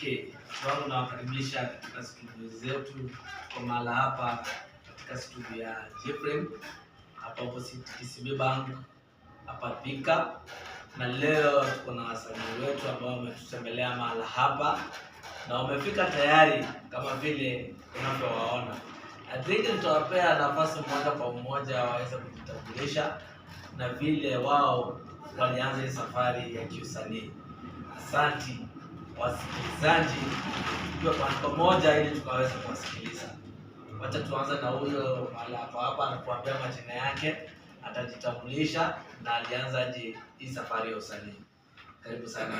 Okay, wangu nawakaribisha katika studio zetu kwa mahala hapa katika studio ya Jeffrey hapa opposite KCB Bank hapa Thika, na leo tuko na wasanii wetu ambao wametutembelea mahala hapa na wamefika tayari kama vile unavyowaona. I think nitawapea nafasi mmoja kwa mmoja waweze kujitambulisha na vile wao walianza hii safari ya kiusanii. Asante wasikilizaji, tuwe kwa pamoja ili tukaweze kuwasikiliza. Wacha tuanze na huyo mahala hapa anakuambia majina yake, atajitambulisha na alianzaje hii safari ya usanii. Karibu sana.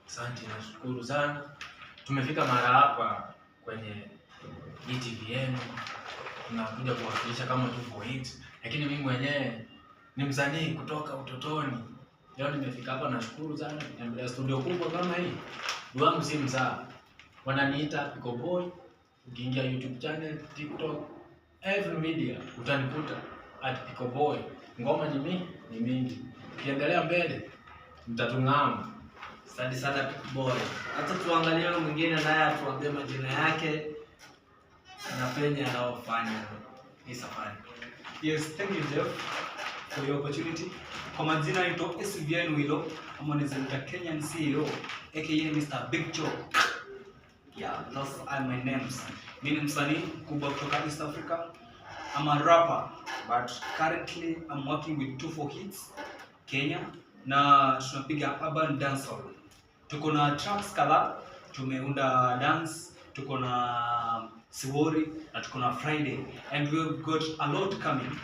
Asante, nashukuru sana. Tumefika mara hapa kwenye ETVN. Tunakuja kuwakilisha kama 248, lakini mimi mwenyewe ni msanii kutoka utotoni. Leo nimefika hapa, nashukuru sana kutembelea studio kubwa kama hii. Wangu si mzaa. Wananiita Pico Boy. Ukiingia YouTube channel, TikTok, every media utanikuta @Pico Boy. Ngoma ni mingi. Ukiendelea mbele mtatung'ama. Asante sana Pico Boy. Hata tuangalie mwingine naye atuambie majina yake na penye anaofanya hii safari. Yes, thank you Jeff for your opportunity. Kwa majina naitwa SVN Willow, ama ni Kenyan CEO aka Mr. Big Joe. Yeah, those are my names. Mimi ni msanii kubwa kutoka East Africa. I'm a rapper, but currently I'm working with 248 Hits Kenya na tunapiga urban dancehall. Tuko na tracks kadhaa, tumeunda dance, tuko na Siwori na tuko na Friday, and we've got a lot coming.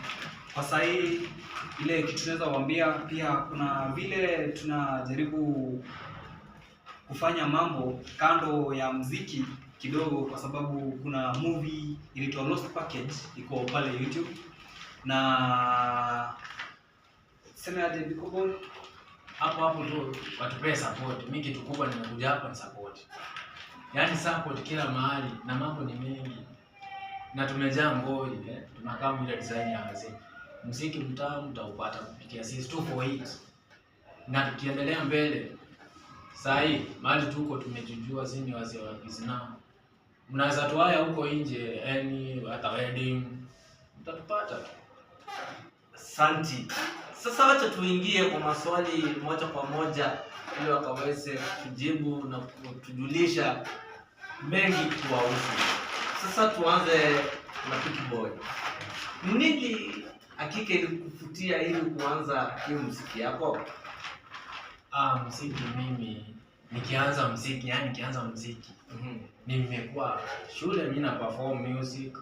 Kwa sasa ile kitu tunaweza kuambia pia kuna vile tunajaribu kufanya mambo kando ya muziki kidogo, kwa sababu kuna movie inaitwa Lost Package iko pale YouTube na sema aje Pico Boy Hapo tu watupe support. Mimi kitu kubwa nimekuja hapa ni support. Yaani support kila mahali na mambo ni mengi. Na tumejaa ngoli, tunakaa bila design ya wazee. Muziki mtamu utaupata kupitia sisi 248. Na tukiendelea mbele sasa hii mahali tuko tumejijua sisi ni wazee wa business. Mnaweza tuaya huko nje, yani hata wedding mtatupata. Asante. Sasa wacha tuingie kwa maswali moja kwa moja ili wakaweze kujibu na kutujulisha mengi kuwahusu. Sasa tuanze na Pico Boy. Nini hakika ilikufutia ili kuanza hii muziki yako? Muziki mimi nikianza muziki, nimekuwa shule mimi na perform music.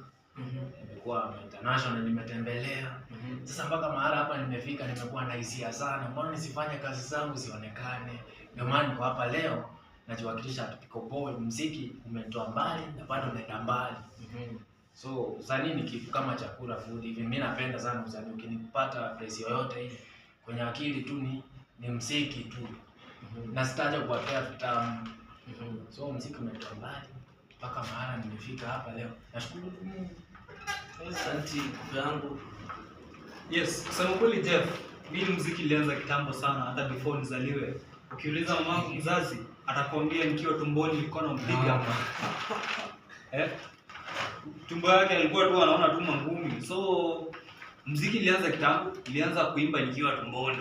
Nimekuwa international, nimetembelea. Sasa mpaka mahali hapa nimefika, nimekuwa na hisia sana. Mbona nisifanye kazi zangu zionekane? Ndio maana niko hapa leo najiwakilisha Pico Boy. Muziki umenitoa mbali na bado naenda mbali. So usanii ni kitu kama chakula, food hivi. Mimi napenda sana usanii. Ukinipata place yoyote hii kwenye akili tu ni muziki tu. Na sitaja kuwapea vitamu. So muziki umenitoa mbali mpaka mahali nimefika hapa leo. Nashukuru Mungu. Asante yangu. Yes, kusema kweli Jeff, mimi muziki nilianza kitambo sana, hata before nizaliwe. Ukiuliza mamangu mzazi atakwambia nikiwa tumboni nilikuwa nampiga. Tumbo yake alikuwa tu anaona tu mangumi. So muziki nilianza kitambo, nilianza kuimba nikiwa tumboni.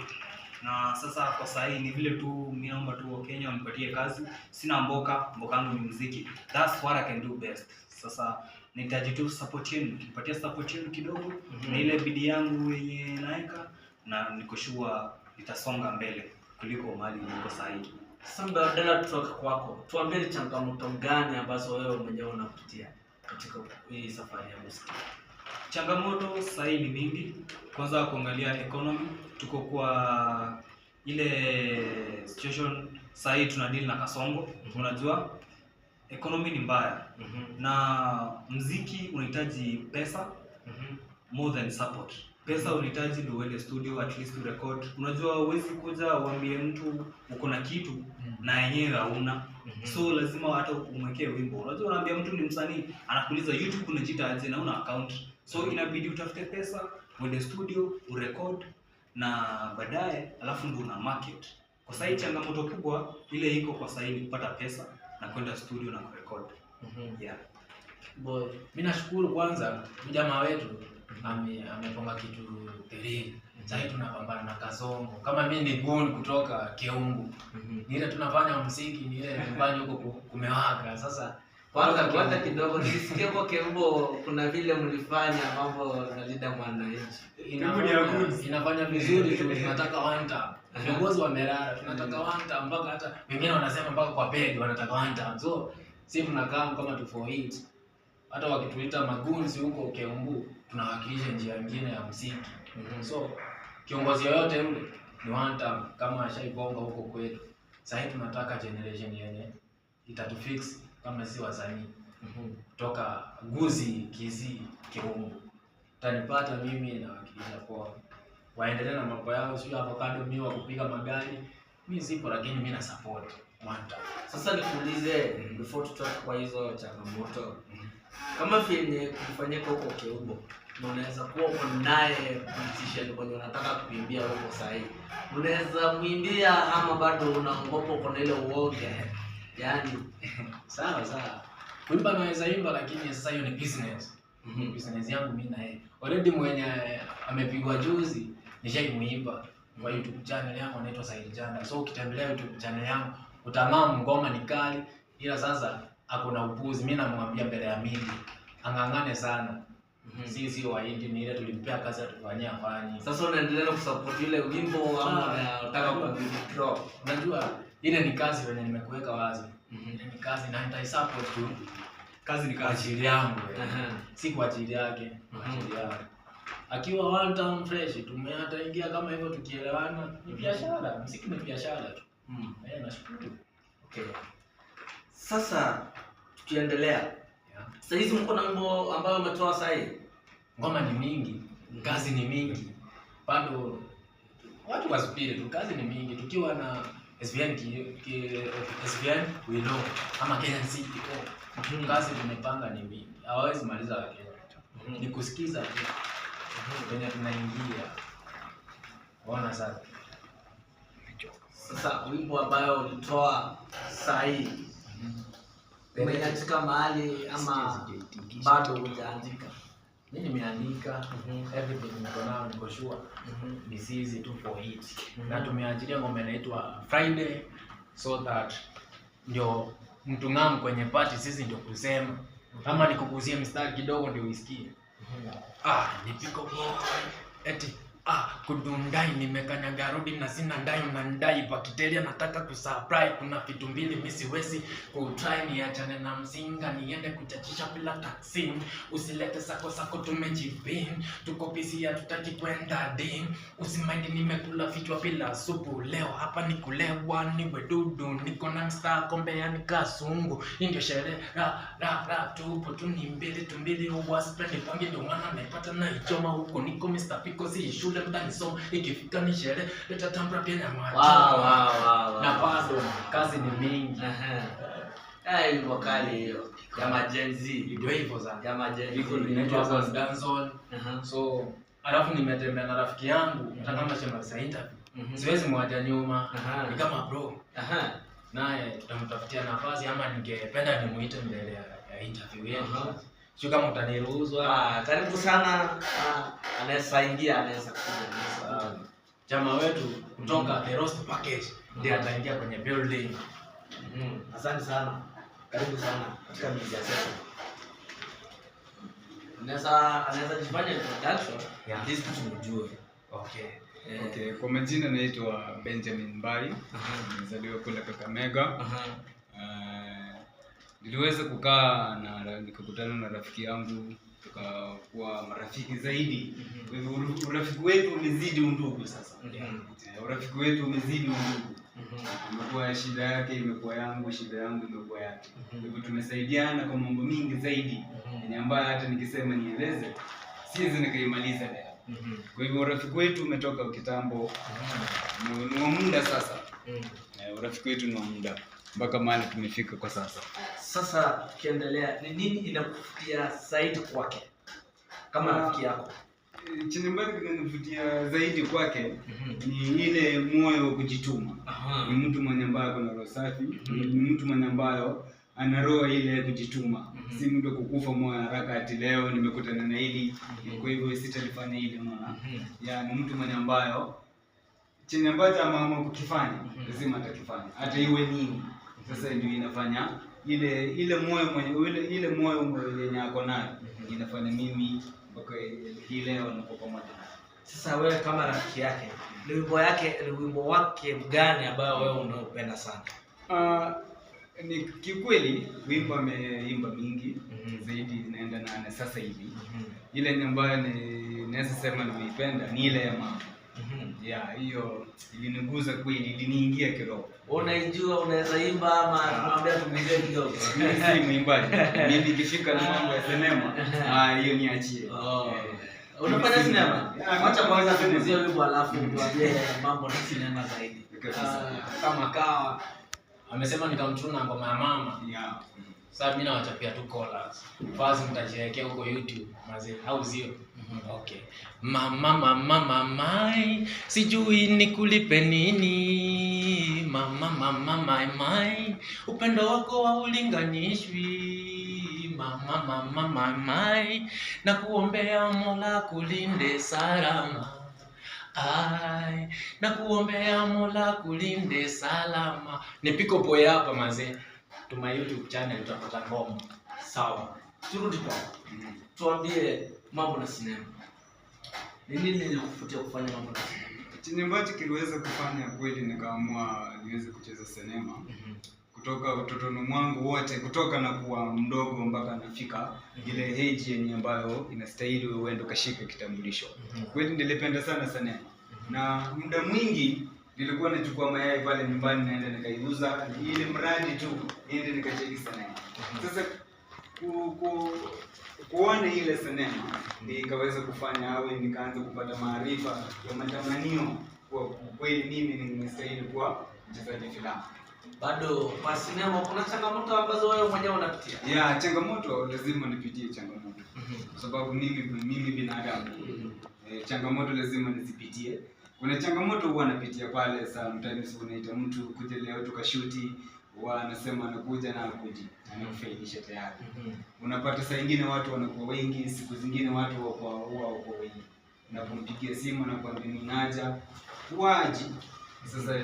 Na sasa kwa sasa ni vile tu mimi naomba tu Kenya wanipatie kazi. Sina mboka yangu ni muziki. That's what I can do best. Sasa nahitaji tu support yenu, nipatie support yenu kidogo na ile bidii yangu yenye naeka, na niko sure nitasonga mbele kuliko mahali niko sasa hivi. Sasa badala tutoka kwako, tuambie ni changamoto gani ambazo wewe mwenyewe unapitia katika hii safari ya muziki? Changamoto sasa ni mingi. Kwanza kuangalia economy, tuko kwa ile situation sasa tuna deal na kasongo. Unajua economy ni mbaya. Na muziki unahitaji pesa more than support. Pesa unahitaji ndio uende studio at least to record. Unajua huwezi kuja uambie mtu uko na kitu na yenyewe hauna. So lazima hata umwekee wimbo. Unajua unaambia mtu ni msanii, anakuuliza YouTube unajiita aje na una account. So inabidi utafute pesa, uende studio, urecord na baadaye alafu ndio una market. Kwa sasa changamoto kubwa ile iko kwa sasa ni kupata pesa na kwenda studio na kurecord. Yeah. Boy, Mimi nashukuru kwanza jamaa wetu ameponga kitu terili. Sasa tunapambana na Kasongo. Kama mimi ni gun kutoka Keumbu. Ni ile tunafanya muziki, ni ile nyumbani huko kumewaka. Sasa kwanza kidogo nilisikia kwa Keumbu kuna vile mlifanya mambo na Linda Mwananchi. Inafanya vizuri tu, tunataka wanta. Viongozi wamelala, tunataka wanta mpaka hata wengine wanasema mpaka kwa pedi wanataka wanta. So sisi tunakaa kama tu for it. Hata wakituita magunzi huko Keumbu, tunawakilisha njia nyingine ya muziki. So kiongozi yoyote yule ni wanta kama ashaiponga huko kwetu. Sasa tunataka generation yenye itatufix kama si wasanii. Kutoka Guzi, Kisii, Keumbu. Utanipata mimi na wakilisha poa. Waendelee na mambo yao, sio avocado mimi wa kupiga magari. Mimi sipo, lakini mimi na support wanta. Sasa nikuulize before tutoke kwa hizo changamoto. Kama vile kufanyika huko Keumbu, unaweza kuwa uko naye politician kwenye unataka kuimbia huko sahi. Unaweza muimbia ama bado unaogopa uko na ile uoga? Yaani sawa. Kuimba naweza imba, lakini sasa hiyo ni business. Business yangu mimi na yeye. Already mwenye amepigwa juzi nishaimuimba kwa YouTube channel yangu inaitwa Said Janda. So ukitembelea YouTube channel yangu utamaa ngoma ni kali, ila sasa hakuna upuzi. Mimi namwambia mbele ya media angangane sana. Sisi waindi ni ile tulimpea kazi atufanyia afanye. Sasa unaendelea kusupport ile wimbo ama unataka ku-withdraw? Unajua ile ni kazi wenye nimekuweka wazi. Ile ni kazi na nitaisupport tu. Kazi ni kazi ajili yangu. Si kwa ajili yake, kwa ajili yangu. Akiwa one town fresh tumetaingia kama hivyo tukielewana. Ni biashara, muziki ni biashara tu. Nashukuru. Okay. Sasa tukiendelea. Sasa hizi mko na wimbo ambao umetoa sasa hivi. Ngoma ni mingi, kazi ni mingi. Bado watu wasubiri tu, kazi ni mingi. Tukiwa na SVN Wilo ama Kenyan City. Kazi tumepanga ni mingi. Hawezi maliza Kenya. Ni kusikiza tu. Kwenye tunaingia. Ona sasa. Sasa wimbo ambao ulitoa sasa hivi. Umeandika mahali ama bado hujaandika? Mimi nimeandika everything niko nao, niko sure. Ni sisi tu for it. Na tumeachilia ngoma inaitwa Friday, so that ndio mtu ngam kwenye party sisi ndio kusema. Kama nikuguzie mstari kidogo ndio usikie. Nipiko boy. Eti kudundai nimekanyaga rodi na sina ndai unandai pakiteria nataka kusupply kuna vitu mbili mimi siwezi kutry niachane na mzinga niende kuchachisha bila taxi usilete sako tumejipin tuko busy hatutaki kwenda din usimaindi nimekula vichwa bila supu leo hapa ni kulewa niwe dudu niko na mstaa kombe yani kasungu ndio sherehe ra tupo tu ni mbili huwa spendi kwangi ndio maana naipata na ichoma huko niko Mr. Pico si shule ndani so ikifika ni sherehe leta tambra pia na macho. Wow. Na bado kazi ni mingi. Ni wakali hiyo. Kama Gen Z Ndio hivyo za. Kama Gen Z Iko inaitwa Dancehall. So alafu nimetembea na rafiki yangu nataka kama sema interview. Siwezi mwacha nyuma. Ni kama bro. Naye tutamtafutia nafasi ama ningependa nimuite mbele ya interview yetu. Sio kama utaniruhusu. Karibu sana. Anaweza kuja. Jamaa wetu kutoka The Roast Package ndiye ataingia kwenye building. Asante sana. Karibu sana katika media sasa. Anaweza jifanya introduction. This tumjue. Okay, kwa majina naitwa Benjamin Mbai. Nimezaliwa kule Kakamega. Niliweza kukaa na nikakutana na rafiki yangu tukakuwa marafiki zaidi. Kwa hivyo urafiki wetu umezidi undugu sasa. Urafiki wetu umezidi undugu. Imekuwa shida yake imekuwa yangu, shida yangu imekuwa yake. Kwa hivyo tumesaidiana kwa mambo mingi zaidi. Yenye ambayo hata nikisema nieleze siwezi nikaimaliza leo. Kwa hivyo urafiki wetu umetoka kitambo. Ni wa muda sasa. Urafiki wetu ni wa muda mpaka mahali tumefika kwa sasa. Sasa tukiendelea, ni nini inakufikia zaidi kwake kama rafiki yako? chenye ambacho kinanivutia zaidi kwake ni ile moyo wa kujituma. Ni mtu mwenye ambaye ako na roho safi, ni mtu mwenye ambayo ana roho ile ya kujituma. Si mtu kukufa moyo haraka ati leo nimekutana na hili, kwa hivyo sitalifanya hili mwana. Ni mtu mwenye ambayo chenye ambacho ama kukifanya lazima atakifanya hata iwe nini. Sasa ndio inafanya ile moyo mwenye ile moyo yenye ako nayo inafanya mimi mpaka hii leo niko pamoja naye. Sasa wewe kama rafiki yake, ni wimbo wake gani ambayo wewe unaupenda sana? Ni kikweli wimbo ameimba mingi zaidi naenda na sasa hivi. Ile ambayo naweza sema nimeipenda ni ile ya mama. Hiyo iliniguza kweli, iliniingia kiroho. Unaijua, unaweza imba ama tunamwambia tumwambie kidogo? Mimi si mwimbaji. Mimi nikifika na mambo ya sinema, hiyo niachie. Unafanya sinema? Acha kwanza tumuzie wimbo alafu tuambie mambo na sinema zaidi. Kama kawa amesema nikamtuna ngoma ya mama. Sasa mimi nawachapia tu chorus. Basi mtajiwekea huko YouTube mazee au sio? Okay. Mama mai, sijui nikulipe nini. Mama mai, upendo wako haulinganishwi. Mama mai, nakuombea Mola kulinde salama. Nakuombea Mola kulinde salama. Nipiko boy hapa mazee. Tuma YouTube channel tutapata ngoma. Sawa. Turudi kwa. Tuambie mambo na sinema. Ni nini nilikufutia kufanya mambo na sinema? Chenye ambacho kiliweza kufanya kweli nikaamua niweze kucheza sinema. Kutoka utotoni mwangu wote, kutoka na kuwa mdogo mpaka nafika ile age yenye ambayo inastahili uende ukashika kitambulisho. Kweli nilipenda sana sinema. Na muda mwingi nilikuwa nachukua mayai pale nyumbani naenda nikaiuza ili mradi tu niende nikacheki sinema. Sasa kuona ile sinema nikaweza kufanya nikaanza kupata maarifa ya matamanio kwa kweli mimi nimestahili kuwa mchezaji filamu. Bado kwa sinema kuna changamoto ambazo wewe mwenyewe unapitia? Changamoto lazima nipitie changamoto. Kwa sababu mimi binadamu. Changamoto lazima nizipitie. Kuna changamoto huwa napitia pale, sometimes unaita mtu kuja leo tukashuti, wanasema anakuja na akuji, anakufailisha tayari. Unapata saa nyingine watu wanakuwa wengi, siku zingine watu huwa wako wengi. Unapompigia simu na kwambia ninaja, waji. Sasa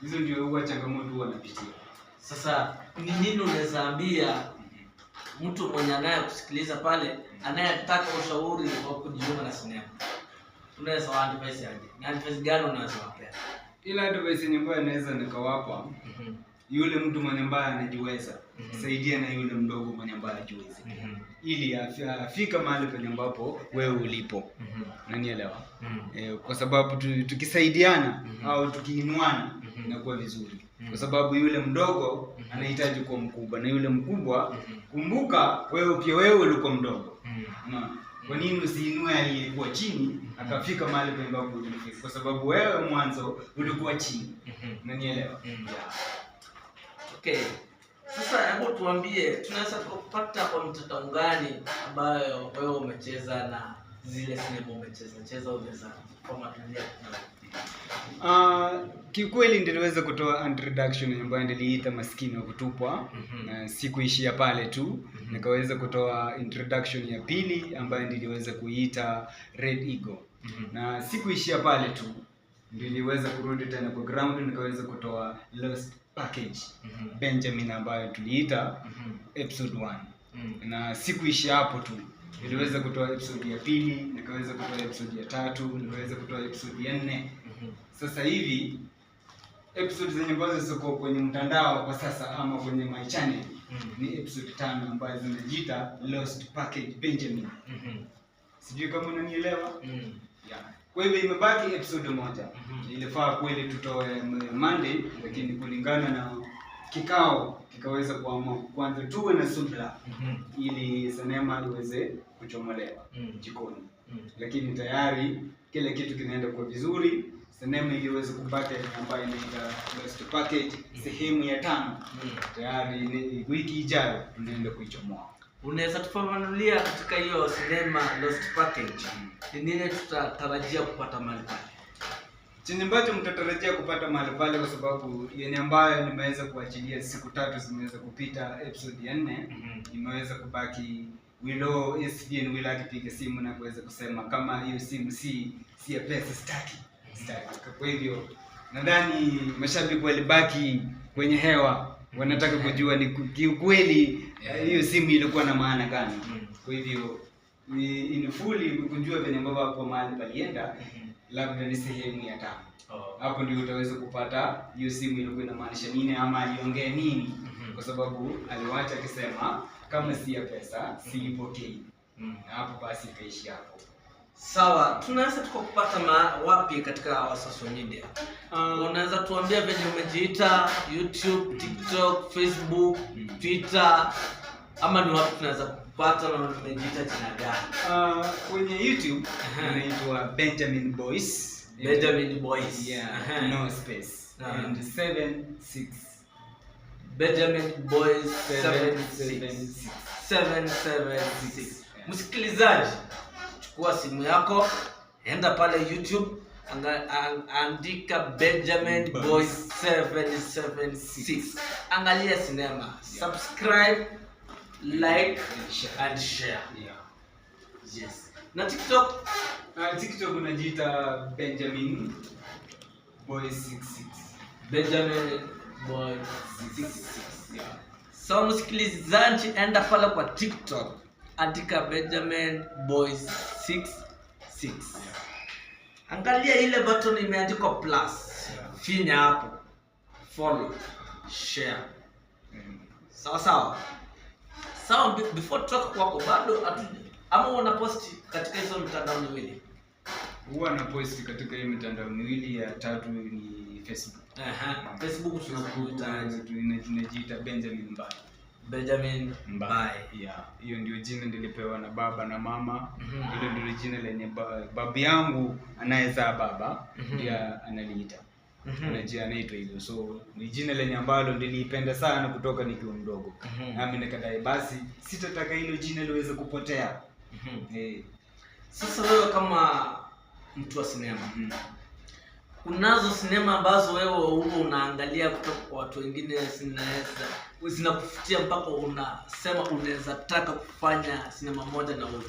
hizo ndio huwa changamoto huwa napitia. Sasa ni nini unaweza ambia mtu mwenye anayekusikiliza pale, anayetaka ushauri wa kujiunga na sinema? Unaweza advice aje? Ni advice gani unaweza wapea? Ile advice ambayo naweza nikawapa, yule mtu mwenye ambaye anajiweza, saidia na yule mdogo mwenye ambaye hajiwezi. Ili afika mahali penye ambapo wewe ulipo. Unanielewa? Kwa sababu tukisaidiana au tukiinuana inakuwa vizuri. Kwa sababu yule mdogo anahitaji kuwa mkubwa na yule mkubwa, kumbuka wewe ulikuwa mdogo. Unaona? Kwa nini usiinue aliyekuwa chini akafika mahali penye ambapo ulifika? Kwa sababu wewe mwanzo ulikuwa chini. Unanielewa? Okay. Sasa hebu tuambie, tunaweza kupata kwa mtandao gani ambayo wewe umecheza na zile sinema umecheza unaweza kama tulia? Kikweli niliweza kutoa introduction ambayo niliita maskini wa kutupwa. Na sikuishia pale tu, nikaweza kutoa introduction ya pili ambayo niliweza kuiita Red Eagle. Na sikuishia pale tu, niliweza kurudi tena kwa ground nikaweza kutoa Lost Package Benjamin ambayo tuliita episode 1. Na sikuishia hapo tu, niliweza kutoa episode ya pili, nikaweza kutoa episode ya tatu, nikaweza kutoa episode ya 4. Sasa hivi episode zenye ambazo ziko kwenye mtandao kwa sasa ama kwenye my channel ni episode 5 ambazo zinajiita Lost Package Benjamin. Sijui kama unanielewa? Kwa hivyo imebaki episode moja. Ilifaa kweli tutoe Monday, lakini kulingana na kikao kikaweza kuamua kwanza tuwe na subira ili sinema iweze kuchomolewa jikoni. Lakini tayari kile kitu kinaenda kwa vizuri. Sinema iliweza kupata ambayo inaitwa Lost Package sehemu ya 5. Tayari wiki ijayo tunaenda kuichomoa. unaweza tufafanulia katika hiyo sinema Lost Package ni nini tutatarajia kupata mahali pale? Chenye ambacho mtatarajia kupata mahali pale, kwa sababu yenye ambayo nimeweza kuachilia siku 3 zimeweza kupita, episode ya 4 imeweza kubaki Willow SVN Willow akipiga simu na kuweza kusema kama hiyo simu si ya pesa sitaki. Kwa hivyo nadhani mashabiki walibaki kwenye hewa, wanataka kujua ni kiukweli hiyo simu ilikuwa na maana gani. Kwa hivyo ni fully kujua venye ambavyo hapo mahali palienda, labda ni sehemu ya 5. Hapo ndio utaweza kupata hiyo simu ilikuwa inamaanisha nini ama aliongea nini, kwa sababu aliwacha akisema kama si ya pesa siipokei. Na hapo basi kaishi hapo. Sawa, tunaweza tukakupata wapi katika social media? Unaweza tuambia venye umejiita YouTube, TikTok, Facebook, Twitter, ama ni wapi tunaweza kupata na umejiita jina gani? Kwenye YouTube inaitwa Benjamin Boys. Benjamin Boys. Yeah, no space. And 76. Benjamin Boys 776. Msikilizaji, chukua simu yako, enda pale YouTube, andika Benjamin Boys 776. Angalia sinema, subscribe, like and share. Yes. Na TikTok? TikTok unajiita Benjamin Boys 66. Benjamin Boys 66. So msikilizaji, enda pale kwa TikTok, andika Benjamin Boys 66. Angalia ile button imeandikwa plus. Finya hapo. Follow, share. Sawa. Before talk kwako bado ama unaposti katika hizo mitandao miwili? Huwa na post katika hiyo mitandao miwili, ya 3 ni Facebook. Facebook tunajiita Benjamin Mbae. Benjamin Mbae. Yeah, hiyo ndio jina nilipewa na baba na mama. Hilo ndio jina lenye babu yangu anayezaa baba ndiye analiita. Anaitwa hivyo. So ni jina lenye ambalo nilipenda sana kutoka nikiwa mdogo. Nami nikadai basi sitataka hilo jina liweze kupotea. Sasa wewe kama mtu wa sinema, unazo sinema ambazo wewe unaangalia kutoka kwa watu wengine zinakufutia mpaka unasema unaweza taka kufanya sinema moja na wewe?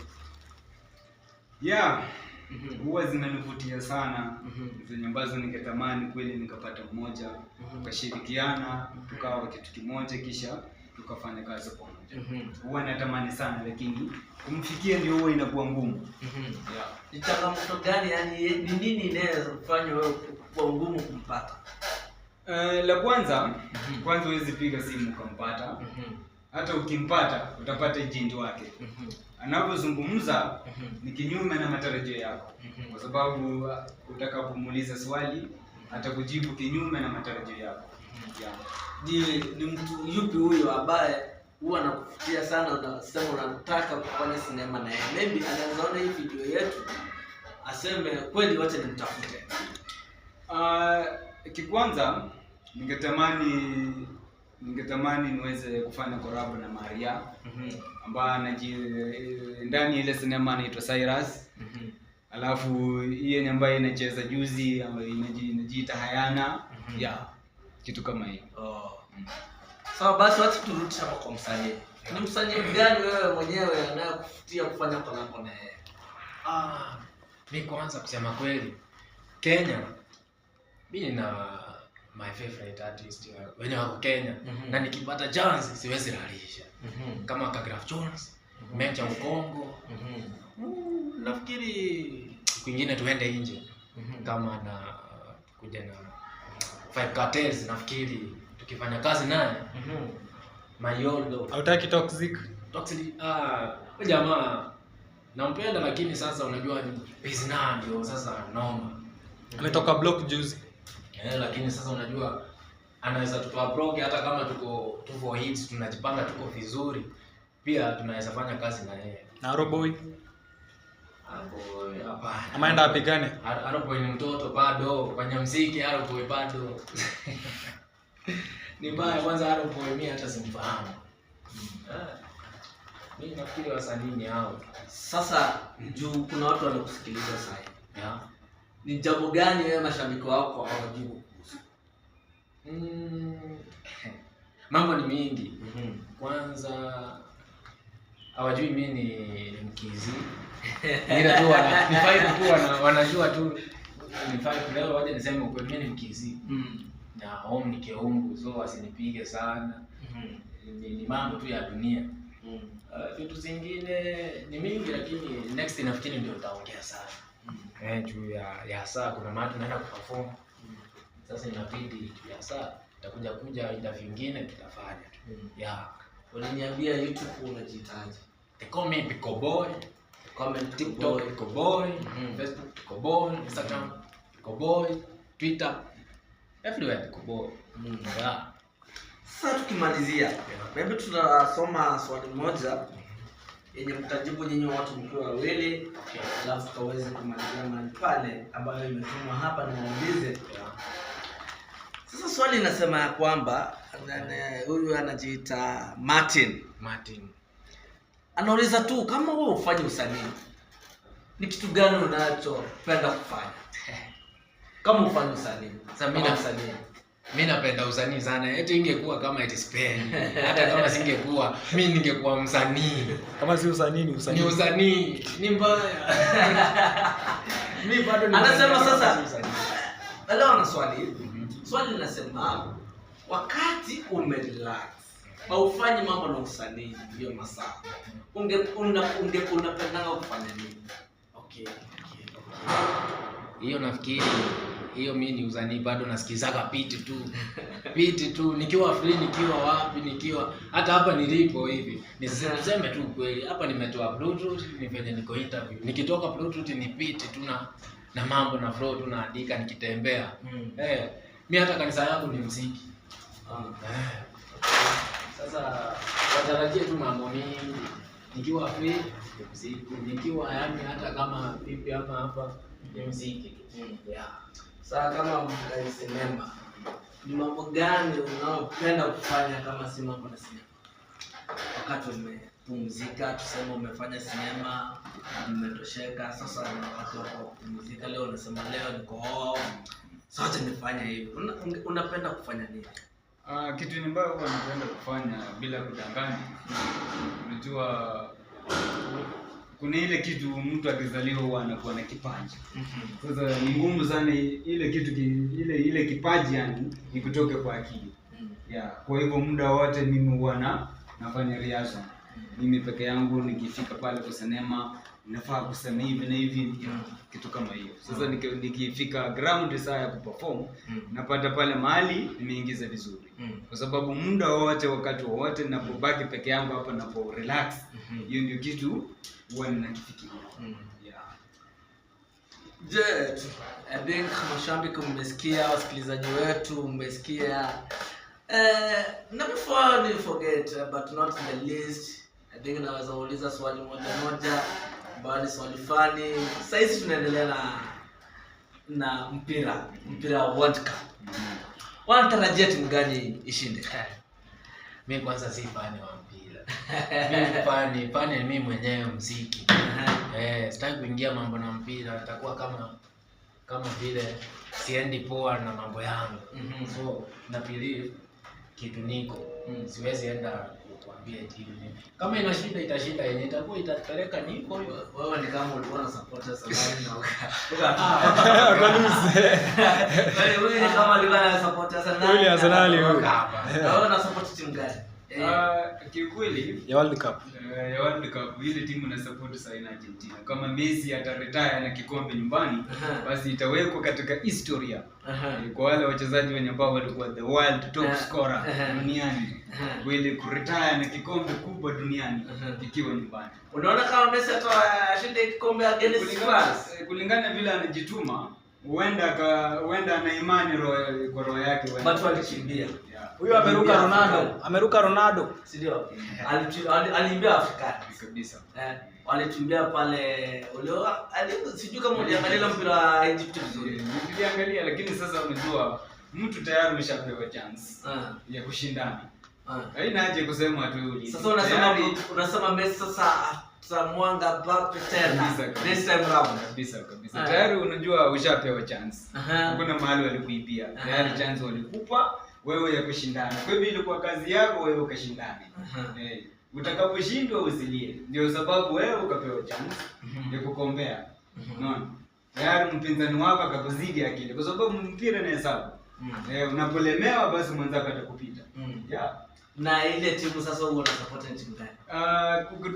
Yeah. Huwa zinanivutia sana. Zenye ambazo ningetamani kweli nikapata mmoja, tukashirikiana, tukawa kitu kimoja, kisha tukafanya kazi pamoja. Huwa natamani sana, lakini kumfikia ndio huwa inakuwa ngumu. Ni changamoto gani, yani ni nini inaweza kufanya wewe kwa ngumu kumpata? La kwanza huwezi piga simu ukampata. Hata ukimpata utapata ejenti wake. Anapozungumza ni kinyume na matarajio yako, kwa sababu utakapomuuliza swali atakujibu kinyume na matarajio yako. Ni mtu yupi huyo ambaye huwa anakufutia sana, unasema unataka kufanya sinema na yeye? Maybe anaweza ona hii video yetu aseme kweli, wacha nimtafute. Kikwanza ningetamani niweze kufanya collab na Maria ambaye ndani ile sinema anaitwa Cyrus. Alafu yeye ambaye inacheza juzi ambaye inajiita Hayana. Kitu kama hiyo. Sawa, basi wacha turudi hapa kwa msanii. Ni msanii gani wewe mwenyewe anayokufutia kufanya collab na yeye? Mimi kwanza kusema kweli, Kenya mimi na my favorite artist wenye wako Kenya, na nikipata chance siwezi lalisha. Kama Kagraph Jones, Mecha Mkongo. Nafikiri kwingine tuende nje. Kama na kuja na Five Cartels, nafikiri tukifanya kazi naye. Mayolo. Hautaki Toxic? Jamaa nampenda, lakini sasa unajua business ndio sasa noma. Ametoka block juzi. Lakini sasa unajua anaweza tutoa block, hata kama tuko hits, tunajipanga tuko vizuri, pia tunaweza fanya kazi na yeye. Na Aroboy? Aroboy hapana. Amaenda apigane? Aroboy ni mtoto bado, kwenye muziki Aroboy bado. Ni mbaya kwanza Aroboy, mimi hata simfahamu. Mimi nafikiri wasanii ni hao. Sasa juu kuna watu wanakusikiliza sasa. Yeah. Ni jambo gani wewe mashabiki wako hawajui kuhusu? Mambo ni mingi. Kwanza hawajui mimi ni mkizi. Ila tu nifai tu wanajua tu nifai leo waje niseme ukweli mimi ni mkizi. Na home ni keungu so wasinipige sana. Ni mambo tu ya dunia. Vitu zingine ni mingi lakini next nafikiri ndio utaongea sana. Juu ya saa kuna mahali tunaenda kuperform. Sasa inabidi juu ya saa kuja interview nyingine tutafanya tu. Yeah. Waliniambia YouTube unajitaje? They call me Pico Boy. Comment TikTok Pico Boy, Facebook Pico Boy, Instagram Pico Boy, Twitter everywhere Pico Boy. Yeah. Sasa tukimalizia, maybe tunasoma swali moja yenye mtajibu nyinyi watu mkiwa wawili, alafu tukaweze kumalizia mahali pale ambayo imetumwa hapa na muulize. Sasa swali linasema ya kwamba huyu anajiita Martin. Anauliza tu kama wewe ufanye usanii, ni kitu gani unachopenda kufanya? Kama ufanye usanii. Sasa mimi napenda usanii sana. Eti ingekuwa kama it is pen. Hata kama singekuwa, mimi ningekuwa msanii. Kama si usanii ni usanii. Ni usanii. Ni mbaya. Mimi bado ni anasema sasa. Leo ana swali. Swali linasema wakati umerelax au ufanye mambo na usanii hiyo masaa. Unapendanga kufanya nini? Okay. Hiyo nafikiri hiyo mimi ni usanii bado nasikizaga piti tu nikiwa free, nikiwa wapi, nikiwa hata hapa nilipo hivi niseme tu kweli hapa nimetoa bluetooth ni venye niko interview, nikitoka bluetooth ni piti tu na mambo na flow tu naandika nikitembea. Mimi hata kanisa yangu ni muziki. Sasa watarajie tu mambo mingi nikiwa free muziki, nikiwa yani hata kama vipi hapa ni muziki tu. Sasa kama mfanya sinema, ni mambo gani unaopenda kufanya kama si mambo na sinema? Wakati umepumzika, tuseme umefanya sinema, umetosheka, sasa ni wakati wa kupumzika. Leo unasema leo niko home, sasa nifanye hivi. Unapenda kufanya nini? Kitu ambacho huwa napenda kufanya bila kudanganya. Unajua kuna ile kitu mtu akizaliwa huwa anakuwa na kipaji. Sasa ni ngumu sana ile kitu ile kipaji yani ikutoke kwa akili. Kwa hivyo muda wote mimi huwa nafanya riasa. Mimi peke yangu nikifika pale kwa sinema nafaa kusema hivi na hivi kitu kama hiyo. Sasa nikifika ground saa ya kuperform napata pale mahali nimeingiza vizuri. Kwa sababu muda wote wakati wote ninapobaki peke yangu hapa napo relax hiyo ndio kitu huwa ninakifikiria. I think mashabiki mmesikia, wasikilizaji wetu mmesikia. Na before we forget but not the least, I think naweza uliza swali moja bali swali fani. Sasa hizi tunaendelea na mpira wa World Cup. Wanatarajia timu gani ishinde? Mimi kwanza si fani wa mpira. Mimi fani mimi mwenyewe muziki. Sitaki kuingia mambo na mpira, itakuwa kama vile siendi poa na mambo yangu. So na believe kitu niko. Siwezi enda kuambia timu nini. Kama ina shida itashinda yenyewe, itakuwa itapeleka niko hiyo. Wewe ni kama ulikuwa na support Arsenal na wewe ni kama ulikuwa na support Arsenal. Wewe Arsenal wewe. Wewe una support timu gani? Kiukweli ya World Cup. Ya World Cup ile timu na support sana Argentina. Kama Messi ataretire na kikombe nyumbani, basi itawekwa katika historia. Kwa wale wachezaji wenye ambao walikuwa the world top scorer duniani. Wale kuretire na kikombe kubwa duniani ikiwa nyumbani. Unaona kama Messi atashinda kikombe against France? Kulingana vile anajituma, huenda ana imani kwa roho yake wewe. Watu walikimbia. Huyo ameruka Ronaldo. Si ndio? Aliimbia Afrika kabisa. Walikimbia pale sijui kama uliangalia mpira wa Egypt vizuri. Niliangalia lakini sasa unajua mtu tayari umeshapewa chance ya kushindana. Haina haja kusema tu. Sasa unasema Messi sasa Mwanga Mbappe tena this time round kabisa. Tayari unajua ushapewa chance. Hakuna mahali walikuibia. Tayari chance walikupa wewe ya kushindana. Kwa hivyo ilikuwa kazi yako wewe ukashindane. Utakaposhindwa usilie. Ndio sababu wewe ukapewa chance ya kukombea. Unaona? Tayari mpinzani wako akakuzidi akili kwa sababu mpira ni hesabu. Unapolemewa basi mwenzako atakupita. Na ile timu sasa huwa una support timu gani?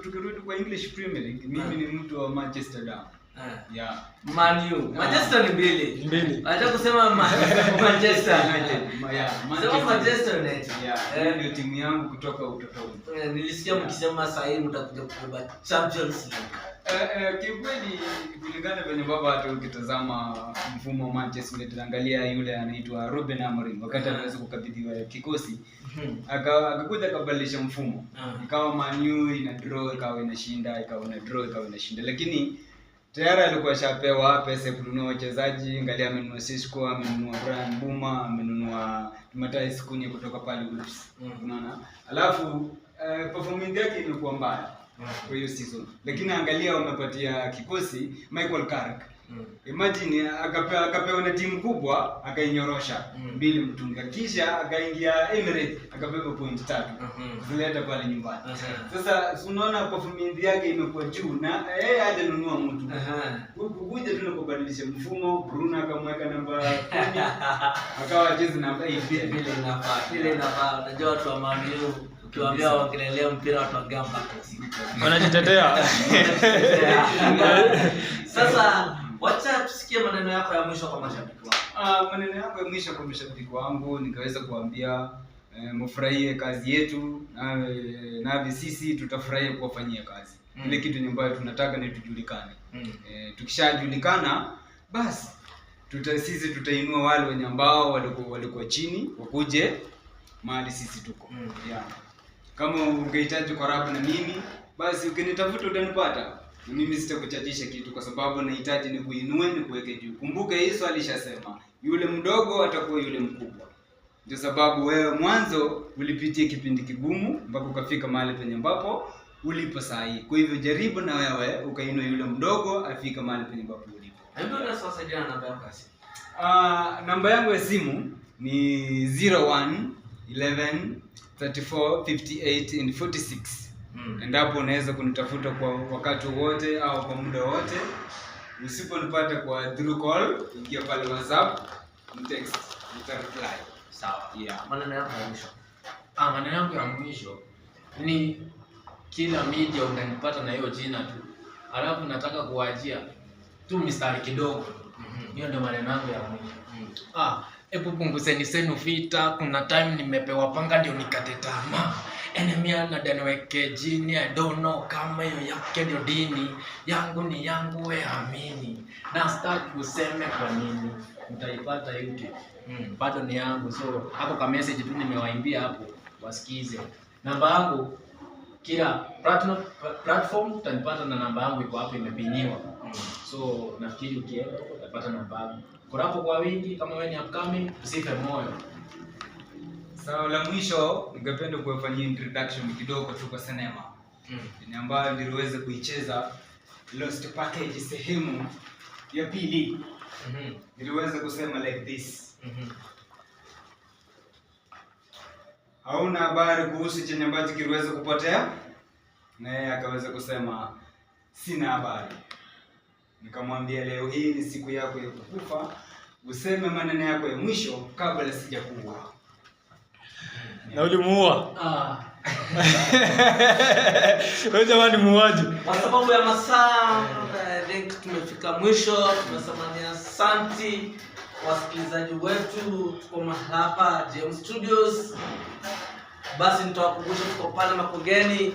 Tukirudi kwa English Premier League, mimi ni mtu wa Manchester Down. Man U. Manchester ni mbili. Acha kusema Manchester United. Sema Manchester United. Ndio timu yangu kutoka utotoni. Nilisikia mkisema sasa hivi mtakuja kubeba Champions League. Kiukweli kulingana venye baba hata ukitazama mfumo wa Manchester United, angalia yule anaitwa Ruben Amorim wakati anaweza kukabidhiwa kikosi akakuja akabadilisha mfumo, ikawa Man U ina draw ikawa inashinda, ikawa ina draw ikawa inashinda, lakini tayari alikuwa shapewa pesa kununua wachezaji. Angalia amenunua Sisco, amenunua Brian Buma, amenunua Matthias Cunha kutoka pale Wolves. Unaona? Alafu performance yake ilikuwa mbaya kwa hiyo season, lakini angalia wamepatia kikosi Michael Carrick. Imagine akapewa na timu kubwa akainyorosha 2 mtunga, kisha akaingia Emirates akabeba point 3 kuleta pale nyumbani. Sasa unaona performance yake imekuwa juu na yeye hajanunua mtu. Kuja tu na kubadilisha mfumo, Bruno akamweka namba 10 akawa jezi namba 8 vile inafaa. Unajua watu wa Man U ukiwaambia waongelelea mpira watu wa gamba wanajitetea. Sasa wacha tusikie maneno yako ya mwisho kwa mashabiki wako. Maneno yangu ya mwisho kwa mashabiki wangu nikaweza kuambia mfurahie kazi yetu na sisi tutafurahia kuwafanyia kazi. Ile kitu ambayo tunataka ni tujulikane. Tukishajulikana basi sisi tutainua wale wenye ambao walikuwa chini wakuje mahali sisi tuko. Kama ungehitaji collab na mimi basi ukinitafuta utanipata. Mimi sitakuchajisha kitu kwa sababu nahitaji ni kuinue ni kuweke juu. Kumbuka Yesu alishasema yule mdogo atakuwa yule mkubwa. Ndio sababu wewe mwanzo ulipitia kipindi kigumu mpaka ukafika mahali penye ambapo ulipo saa hii. Kwa hivyo jaribu na wewe ukainua yule mdogo afika mahali penye ambapo ulipo. Hebu na sasa jana namba yako ya simu. Namba yangu ya simu ni 01 11 34 58 and 46. Endapo unaweza kunitafuta kwa wakati wote au kwa muda wote. Usiponipata kwa through call, ingia pale WhatsApp, text, reply. Sawa. Maneno yako ya mwisho. Maneno yangu ya mwisho ni kila media unanipata na hiyo jina tu. Alafu nataka kuwaachia tu mistari kidogo. Hiyo ndio maneno yangu ya mwisho. Hebu punguzeni senu vita, kuna time nimepewa panga ndio nikate tamaa. Enemy anadaniweke jini, I don't know kama hiyo yake ndio dini. Yangu ni yangu we amini. Na start useme kwa nini. Mtaipata YouTube. Bado ni yangu, so hapo ka message tu nimewaimbia hapo wasikize. Namba yangu kila platform utanipata na namba yangu iko hapo imepiniwa. So nafikiri ukienda utapata namba yangu. Korapo kwa wingi kama wewe ni upcoming usife moyo. Sawa, la mwisho ningependa kuwafanyia introduction kidogo tu kwa sinema. Ni ambayo niliweza kuicheza Lost Package sehemu ya pili. Niliweza kusema like this. Hauna habari kuhusu chenye ambacho kiliweza kupotea? Na yeye akaweza kusema sina habari. Nikamwambia leo hii ni siku yako ya kukufa, useme maneno yako ya mwisho kabla sijakuua. Na ulimuua? Wewe jamani muuaji. Kwa sababu ya masaa, I think tumefika mwisho. Tunasema ni asante wasikilizaji wetu. Tuko hapa James Studios. Basi nitawakumbusha tuko pale Makongeni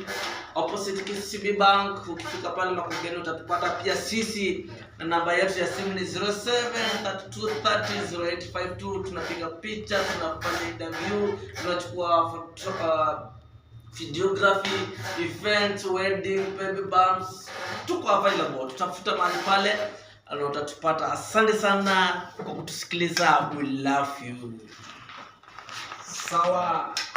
opposite KCB Bank. Ukifika pale Makongeni utatupata pia sisi, na namba yetu ya simu ni 0732300852. Tunapiga picha, tunafanya interview, tunachukua videography, event, wedding, baby bumps. Tuko available. Tutafuta mahali pale na utatupata. Asante sana kwa kutusikiliza. We love you. Sawa.